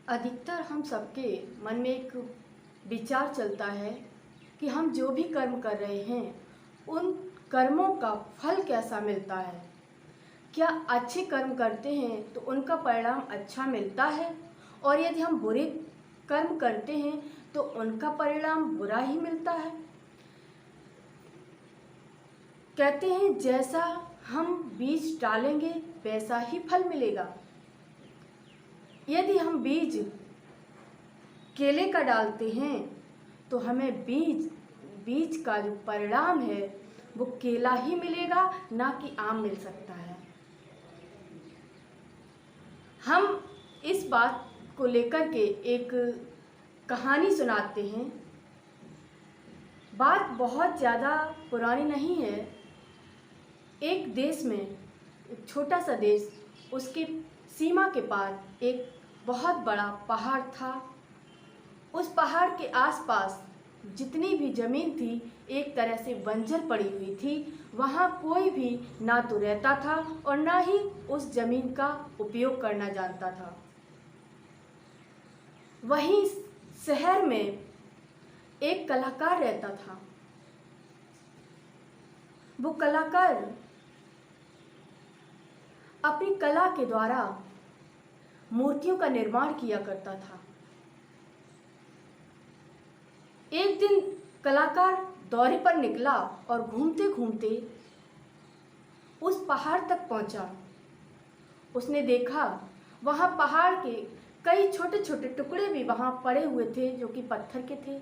अधिकतर हम सबके मन में एक विचार चलता है कि हम जो भी कर्म कर रहे हैं उन कर्मों का फल कैसा मिलता है। क्या अच्छे कर्म करते हैं तो उनका परिणाम अच्छा मिलता है, और यदि हम बुरे कर्म करते हैं तो उनका परिणाम बुरा ही मिलता है। कहते हैं जैसा हम बीज डालेंगे वैसा ही फल मिलेगा। यदि हम बीज केले का डालते हैं तो हमें बीज का जो परिणाम है वो केला ही मिलेगा, ना कि आम मिल सकता है। हम इस बात को लेकर के एक कहानी सुनाते हैं। बात बहुत ज़्यादा पुरानी नहीं है। एक देश में, एक छोटा सा देश, उसके सीमा के पार एक बहुत बड़ा पहाड़ था। उस पहाड़ के आसपास जितनी भी ज़मीन थी एक तरह से बंजर पड़ी हुई थी। वहाँ कोई भी ना तो रहता था और ना ही उस ज़मीन का उपयोग करना जानता था। वहीं शहर में एक कलाकार रहता था। वो कलाकार अपनी कला के द्वारा मूर्तियों का निर्माण किया करता था। एक दिन कलाकार दौरे पर निकला और घूमते घूमते उस पहाड़ तक पहुंचा। उसने देखा वहां पहाड़ के कई छोटे छोटे टुकड़े भी वहां पड़े हुए थे जो कि पत्थर के थे।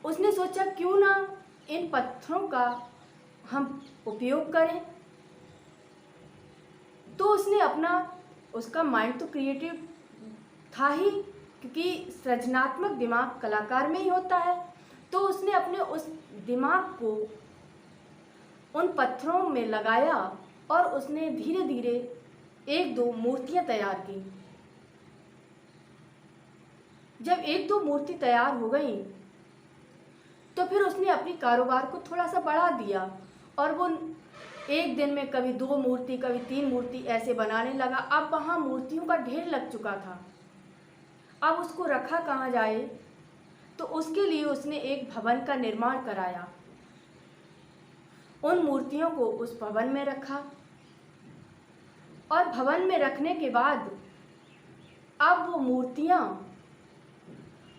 उसने सोचा क्यों ना इन पत्थरों का हम उपयोग करें। तो उसने उसका माइंड तो क्रिएटिव था ही, क्योंकि सृजनात्मक दिमाग कलाकार में ही होता है। तो उसने अपने उस दिमाग को उन पत्थरों में लगाया और उसने धीरे धीरे एक दो मूर्तियां तैयार की। जब एक दो मूर्ति तैयार हो गई तो फिर उसने अपनी कारोबार को थोड़ा सा बढ़ा दिया और वो एक दिन में कभी 2 मूर्ति, कभी 3 मूर्ति ऐसे बनाने लगा। अब वहाँ मूर्तियों का ढेर लग चुका था। अब उसको रखा कहाँ जाए, तो उसके लिए उसने एक भवन का निर्माण कराया। उन मूर्तियों को उस भवन में रखा और भवन में रखने के बाद अब वो मूर्तियाँ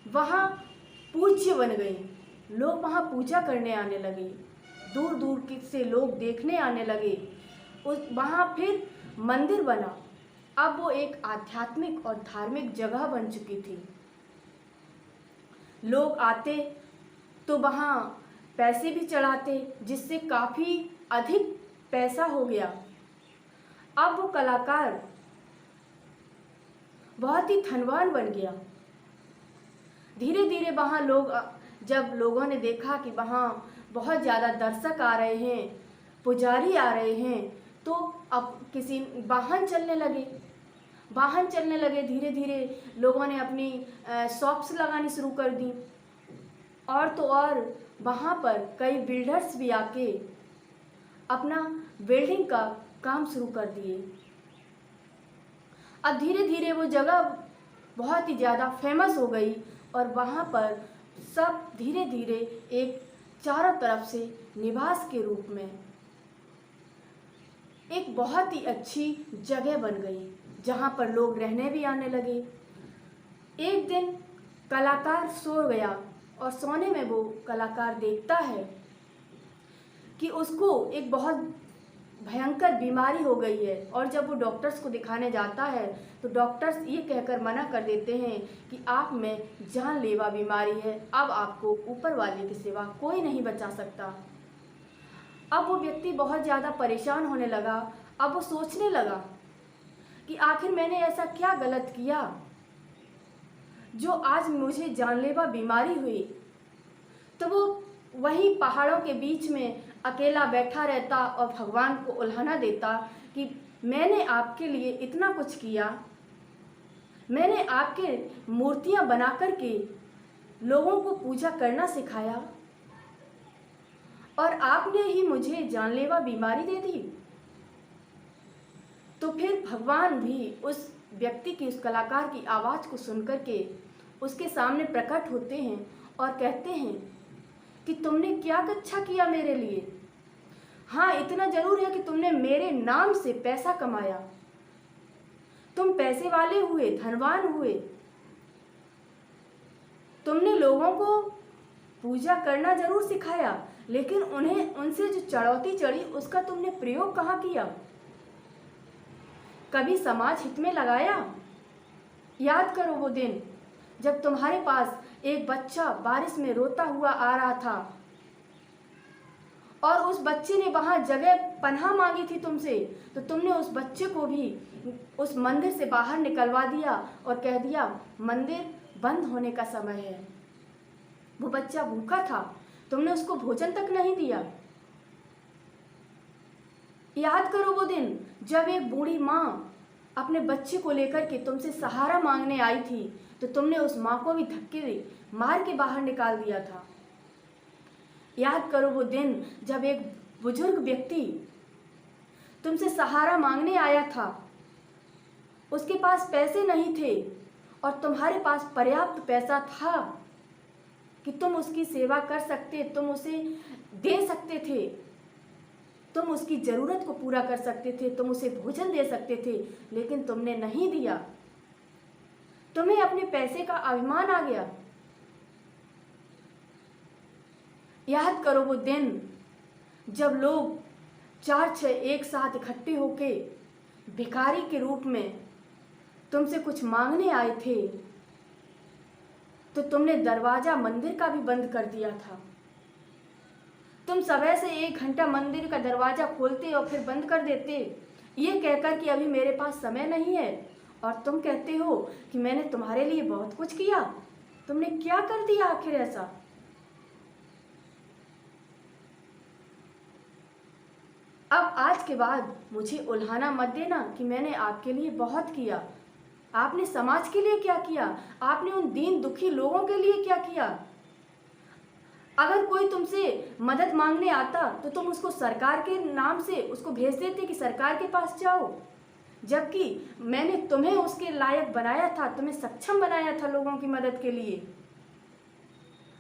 वहाँ पूज्य बन गई। लोग वहाँ पूजा करने आने लगे, दूर दूर से लोग देखने आने लगे। वहाँ फिर मंदिर बना। अब वो एक आध्यात्मिक और धार्मिक जगह बन चुकी थी। लोग आते तो वहाँ पैसे भी चढ़ाते, जिससे काफ़ी अधिक पैसा हो गया। अब वो कलाकार बहुत ही धनवान बन गया। धीरे धीरे वहाँ जब लोगों ने देखा कि वहाँ बहुत ज़्यादा दर्शक आ रहे हैं, पुजारी आ रहे हैं, तो अब किसी वाहन चलने लगे। धीरे धीरे लोगों ने अपनी शॉप्स लगानी शुरू कर दी। और तो और वहाँ पर कई बिल्डर्स भी आके अपना बिल्डिंग का काम शुरू कर दिए। अब धीरे धीरे वो जगह बहुत ही ज़्यादा फेमस हो गई और वहाँ पर सब धीरे धीरे एक चारों तरफ से निवास के रूप में एक बहुत ही अच्छी जगह बन गई, जहाँ पर लोग रहने भी आने लगे। एक दिन कलाकार सो गया और सोने में वो कलाकार देखता है कि उसको एक बहुत भयंकर बीमारी हो गई है। और जब वो डॉक्टर्स को दिखाने जाता है तो डॉक्टर्स ये कहकर मना कर देते हैं कि आप में जानलेवा बीमारी है, अब आपको ऊपर वाले के सिवा कोई नहीं बचा सकता। अब वो व्यक्ति बहुत ज़्यादा परेशान होने लगा। अब वो सोचने लगा कि आखिर मैंने ऐसा क्या गलत किया जो आज मुझे जानलेवा बीमारी हुई। तो वो वहीं पहाड़ों के बीच में अकेला बैठा रहता और भगवान को उल्हाना देता कि मैंने आपके लिए इतना कुछ किया, मैंने आपके मूर्तियां बना करके लोगों को पूजा करना सिखाया और आपने ही मुझे जानलेवा बीमारी दे दी। तो फिर भगवान भी उस व्यक्ति की, उस कलाकार की आवाज़ को सुनकर के उसके सामने प्रकट होते हैं और कहते हैं कि तुमने क्या अच्छा किया मेरे लिए। हाँ, इतना जरूर है कि तुमने मेरे नाम से पैसा कमाया, तुम पैसे वाले हुए, धनवान हुए, तुमने लोगों को पूजा करना जरूर सिखाया, लेकिन उन्हें उनसे जो चढ़ौती चढ़ी उसका तुमने प्रयोग कहाँ किया? कभी समाज हित में लगाया? याद करो वो दिन जब तुम्हारे पास एक बच्चा बारिश में रोता हुआ आ रहा था और उस बच्चे ने वहां जगह पनाह मांगी थी तुमसे, तो तुमने उस बच्चे को भी उस मंदिर से बाहर निकलवा दिया और कह दिया मंदिर बंद होने का समय है। वो बच्चा भूखा था, तुमने उसको भोजन तक नहीं दिया। याद करो वो दिन जब एक बूढ़ी माँ अपने बच्चे को लेकर के तुमसे सहारा मांगने आई थी, तो तुमने उस माँ को भी धक्के मार के बाहर निकाल दिया था। याद करो वो दिन जब एक बुजुर्ग व्यक्ति तुमसे सहारा मांगने आया था, उसके पास पैसे नहीं थे और तुम्हारे पास पर्याप्त पैसा था कि तुम उसकी सेवा कर सकते, तुम उसे दे सकते थे, तुम उसकी ज़रूरत को पूरा कर सकते थे, तुम उसे भोजन दे सकते थे, लेकिन तुमने नहीं दिया। तुम्हें अपने पैसे का अभिमान आ गया। याद करो वो दिन जब लोग 4-6 एक साथ इकट्ठे होके भिखारी के रूप में तुमसे कुछ मांगने आए थे, तो तुमने दरवाजा मंदिर का भी बंद कर दिया था। तुम सुबह से 1 घंटा मंदिर का दरवाजा खोलते और फिर बंद कर देते, ये कहकर कि अभी मेरे पास समय नहीं है, और तुम कहते हो कि मैंने तुम्हारे लिए बहुत कुछ किया। तुमने क्या कर दिया आखिर ऐसा? अब आज के बाद मुझे उल्हाना मत देना कि मैंने आपके लिए बहुत किया। आपने समाज के लिए क्या किया? आपने उन दीन दुखी लोगों के लिए क्या किया? अगर कोई तुमसे मदद मांगने आता तो तुम उसको सरकार के नाम से उसको भेज देते कि सरकार के पास जाओ, जबकि मैंने तुम्हें उसके लायक बनाया था, तुम्हें सक्षम बनाया था लोगों की मदद के लिए।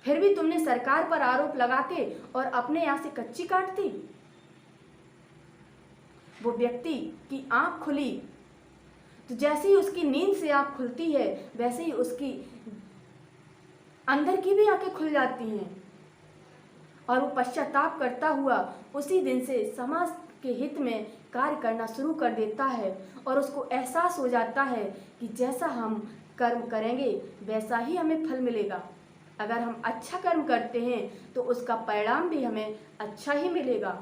फिर भी तुमने सरकार पर आरोप लगा के और अपने यहाँ से कच्ची काट दी। वो व्यक्ति की आंख खुली तो जैसे ही उसकी नींद से आंख खुलती है, वैसे ही उसकी अंदर की भी आंखें खुल जाती हैं और वो पश्चाताप करता हुआ उसी दिन से समाज के हित में कार्य करना शुरू कर देता है, और उसको एहसास हो जाता है कि जैसा हम कर्म करेंगे वैसा ही हमें फल मिलेगा। अगर हम अच्छा कर्म करते हैं तो उसका परिणाम भी हमें अच्छा ही मिलेगा।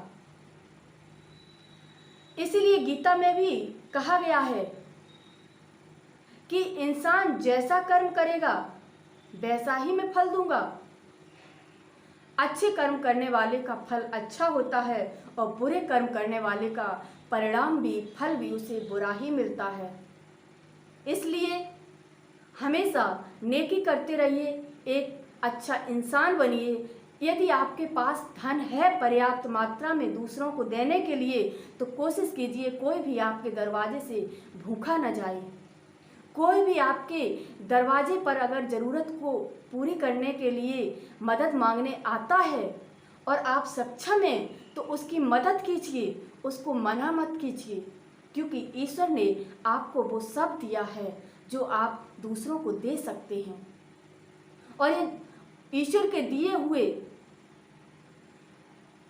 इसीलिए गीता में भी कहा गया है कि इंसान जैसा कर्म करेगा वैसा ही मैं फल दूंगा। अच्छे कर्म करने वाले का फल अच्छा होता है और बुरे कर्म करने वाले का परिणाम भी, फल भी उसे बुरा ही मिलता है। इसलिए हमेशा नेकी करते रहिए, एक अच्छा इंसान बनिए। यदि आपके पास धन है पर्याप्त मात्रा में दूसरों को देने के लिए, तो कोशिश कीजिए कोई भी आपके दरवाजे से भूखा न जाए। कोई भी आपके दरवाजे पर अगर ज़रूरत को पूरी करने के लिए मदद मांगने आता है और आप सक्षम हैं, तो उसकी मदद कीजिए, उसको मना मत कीजिए, क्योंकि ईश्वर ने आपको वो सब दिया है जो आप दूसरों को दे सकते हैं। और ये ईश्वर के दिए हुए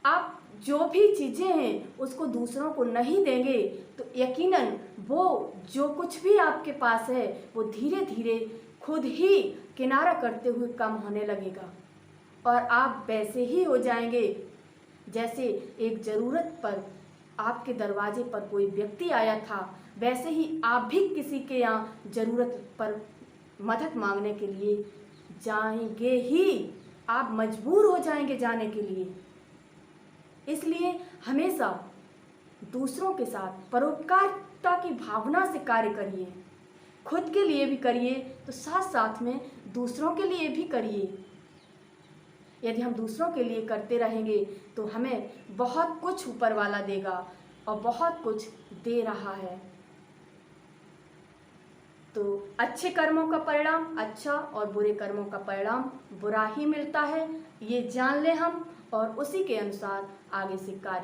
आप जो भी चीज़ें हैं उसको दूसरों को नहीं देंगे, तो यकीनन वो जो कुछ भी आपके पास है वो धीरे धीरे खुद ही किनारा करते हुए कम होने लगेगा, और आप वैसे ही हो जाएंगे जैसे एक ज़रूरत पर आपके दरवाजे पर कोई व्यक्ति आया था, वैसे ही आप भी किसी के यहाँ ज़रूरत पर मदद मांगने के लिए जाएंगे ही, आप मजबूर हो जाएंगे जाने के लिए। इसलिए हमेशा दूसरों के साथ परोपकारता की भावना से कार्य करिए। खुद के लिए भी करिए तो साथ साथ में दूसरों के लिए भी करिए। यदि हम दूसरों के लिए करते रहेंगे तो हमें बहुत कुछ ऊपर वाला देगा, और बहुत कुछ दे रहा है। तो अच्छे कर्मों का परिणाम अच्छा और बुरे कर्मों का परिणाम बुरा ही मिलता है। ये जान लें हम और उसी के अनुसार आगे से कार्य